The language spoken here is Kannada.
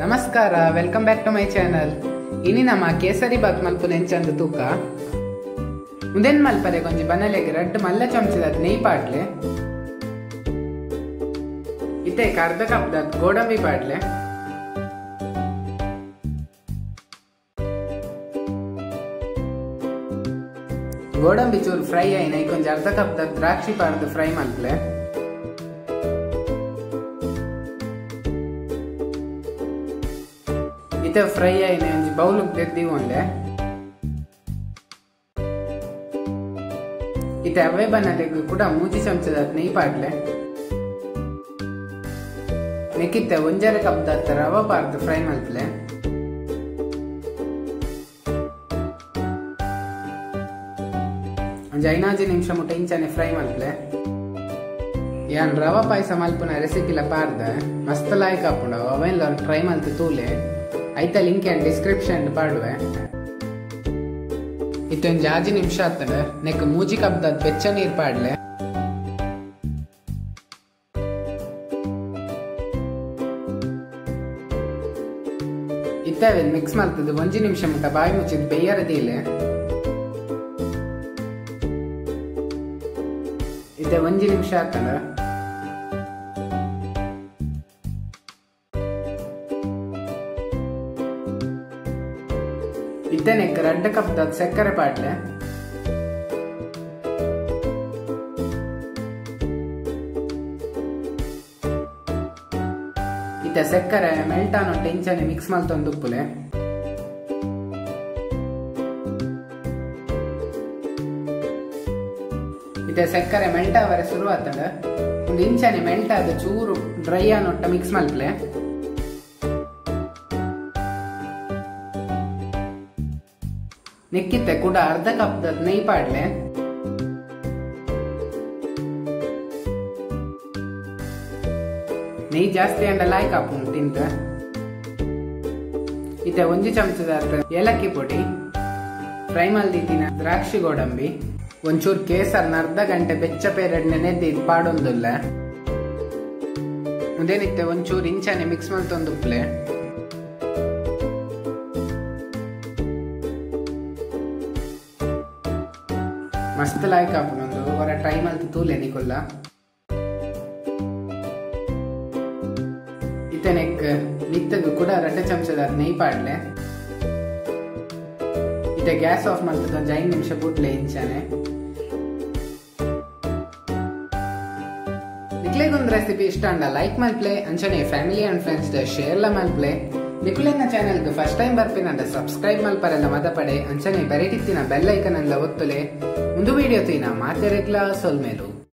ನಮಸ್ಕಾರ, welcome back to my channel. ಇನಿ ನಮ್ಮ ಕೇಸರಿ ಬಾತ್ ಮಲ್ಪು ನೆಂಚಂದು ತೂಕ ಮುಂದೇನ್ ಮಲ್ಪರೆ ಕೊಂಚ ಬನಲೆಗೆ ರಡ್ಡು ಮಲ್ಲ ಚಮಚದ ನೆಯ್ ಪಾಡ್ಲೆ, ಇತ್ತೆ ಅರ್ಧ ಕಪ್ ಗೋಡಂಬಿ ಪಾಡ್ಲೆ, ಗೋಡಂಬಿ ಚೂರು ಫ್ರೈ ಆಯ್ನ ಕೊಂಚ ಅರ್ಧ ಕಪ್ ದ್ರಾಕ್ಷಿ ಪಾಡ್ದು ಫ್ರೈ ಮಲ್ಪಲೆ, ಇತ್ತೆ ಫ್ರೈ ಆಯ್ನ ಒಂಜಿ ಬೌಲ್ ತೆಗ್ದಿಗೊಂಡೆ, ಇತ್ತೆ ಅವೇ ಬನ್ನಲೆಗ್ ಕೂಡ ಮೂಜಿ ಚಮಚದ ನೆಯ್ ಪಾಡ್ಲೆ, ನೆಕ್ಕಿತ್ತೆ ಒಂಜರೆ ಕಪ್ ರವ ಪಾರ್ದು ಫ್ರೈ ಮಲ್ಪಲೆ, ಒಂಜಿ 5 ನಿಮಿಷ ಮುಟ್ಟ ಇಂಚನೆ ಫ್ರೈ ಮಲ್ಪಲೆ. ಯಾನ್ ರವ ಪಾಯಸ ಮಲ್ಪುನ ರೆಸಿಪಿಲ ಪಾರ್ದ ಮಸ್ತ್ ಲಾಯ್ಕ್ ಆಪುಂಡ. ಅವೆಲ್ಲ ಟ್ರೈ ಮಲ್ತು ತೂಲೆ ಐತ ಲಿಂಕ್ ಏನ್ ಡಿಸ್ಕ್ರಿಪ್ಷನ್ ಪಾಡುವೆ. ಇತ್ತೊಂದು 5 ನಿಮಿಷ ಆತಡ ನೆಕ್ ಮೂಜಿ ಕಪ್ ಬೆಚ್ಚ ನೀರ್ ಪಾಡ್ಲೆ, ಇತ್ತವೆ ಮಿಕ್ಸ್ ಮಾಡ್ತದ 1 ನಿಮಿಷ ಮುಟ್ಟ ಬಾಯಿ ಮುಚ್ಚಿದ್ ಬೇಯರದಿಲ್ಲ. ಇತ್ತೆ 1 ನಿಮಿಷ ಆತಡ ಇತ್ತೆ ನೆಕ್ 2 ಕಪ್ ಸಕ್ಕರೆ ಪಾಡ್ಲೆ, ಇತ್ತೆ ಸಕ್ಕರೆ ಮೆಲ್ಟ್ ಆನೊಟ್ಟು ಇಂಚನೆ ಮಿಕ್ಸ್ ಮಲ್ತೊಂದು ಉಪ್ಪುಲೆ, ಇತ್ತೆ ಸಕ್ಕರೆ ಮೆಲ್ಟ್ ಆವರೆ ಶುರು ಆತಡ ಒಂದು ಇಂಚನೆ ಮೆಲ್ಟ್ ಆದ ಚೂರು ಡ್ರೈ ಆನೊಟ್ಟ ಮಿಕ್ಸ್ ಮಲ್ಪಲೆ, ನೆಕ್ಕಿತ್ತೆ ಕೂಡ ಅರ್ಧ ಕಪ್ ನೆಯ್ ಪಾಡ್ಲೆ, ನೆಯ್ ಜಾಸ್ತಿ ಅಂಡ ಲಾಯ್ಕ್ ಆಪುಂಡು ತಿಂತ. ಇತ್ತೆ 1 ಚಮಚದ ಏಲಕ್ಕಿ ಪುಡಿ, ಫ್ರೈ ಮಲ್ದಿದ್ದಿನ ದ್ರಾಕ್ಷಿ ಗೋಡಂಬಿ, ಒಂಚೂರು ಕೇಸರ್ನ ಅರ್ಧ ಗಂಟೆ ಬೆಚ್ಚ ಪೇರಡ್ ನೆನೆದ್ದಿ ಪಾಡೊಂದುಲ್ಲ, ಮುಂದೇನಿತ್ತೆ ಒಂಚೂರು ಇಂಚನೆ ಮಿಕ್ಸ್ ಮಲ್ತೊಂದು ಉಪ್ಲೆ, ಮಸ್ತ್ ಲಾಯ್ಕ್ ಆಪುಂಡು. ಹೊರ ಟ್ರೈ ಮಲ್ತು ತೂಲೆ ನಿಕೊಲ್ಲ. ಇತ್ತೆ ನೆಕ್ ನಿತ್ತದು ಕೂಡ 2 ಚಮಚದ ನೆಯ್ ಪಾಡ್ಲೆ, ಇತ್ತೆ ಗ್ಯಾಸ್ ಆಫ್ ಮಾಡ್ತದ ಒಂದು 5 ನಿಮಿಷ ಬುಡ್ಲೆ ಇಂಚನೆ. ನಿಕ್ಲೆಗೊಂದು ರೆಸಿಪಿ ಇಷ್ಟ ಅಂಡ ಲೈಕ್ ಮಲ್ಪ್ಲೆ, ಅಂಚನೆ ಫ್ಯಾಮಿಲಿ ಅಂಡ್ ಫ್ರೆಂಡ್ಸ್ ಶೇರ್ಲ ಮಲ್ಪ್ಲೆ. ನಿಕುಲೆನ ಚಾನೆಲ್ಗೆ ಫಸ್ಟ್ ಟೈಮ್ ಬರ್ಪಿನಂಡ ಸಬ್ಸ್ಕ್ರೈಬ್ ಮಲ್ಪರೆಲ್ಲ ಮದ ಪಡೆ, ಅಂಚನೆ ಬೆರೆಟಿತ್ತಿನ ಬೆಲ್ ಐಕನ್ ಎಲ್ಲ ಒತ್ತುಲೆ. ಮುಂದು ವಿಡಿಯೋ ತೀನ ಮಾತೆರೆಗ್ಲ ಸೊಲ್ಮೇಲು.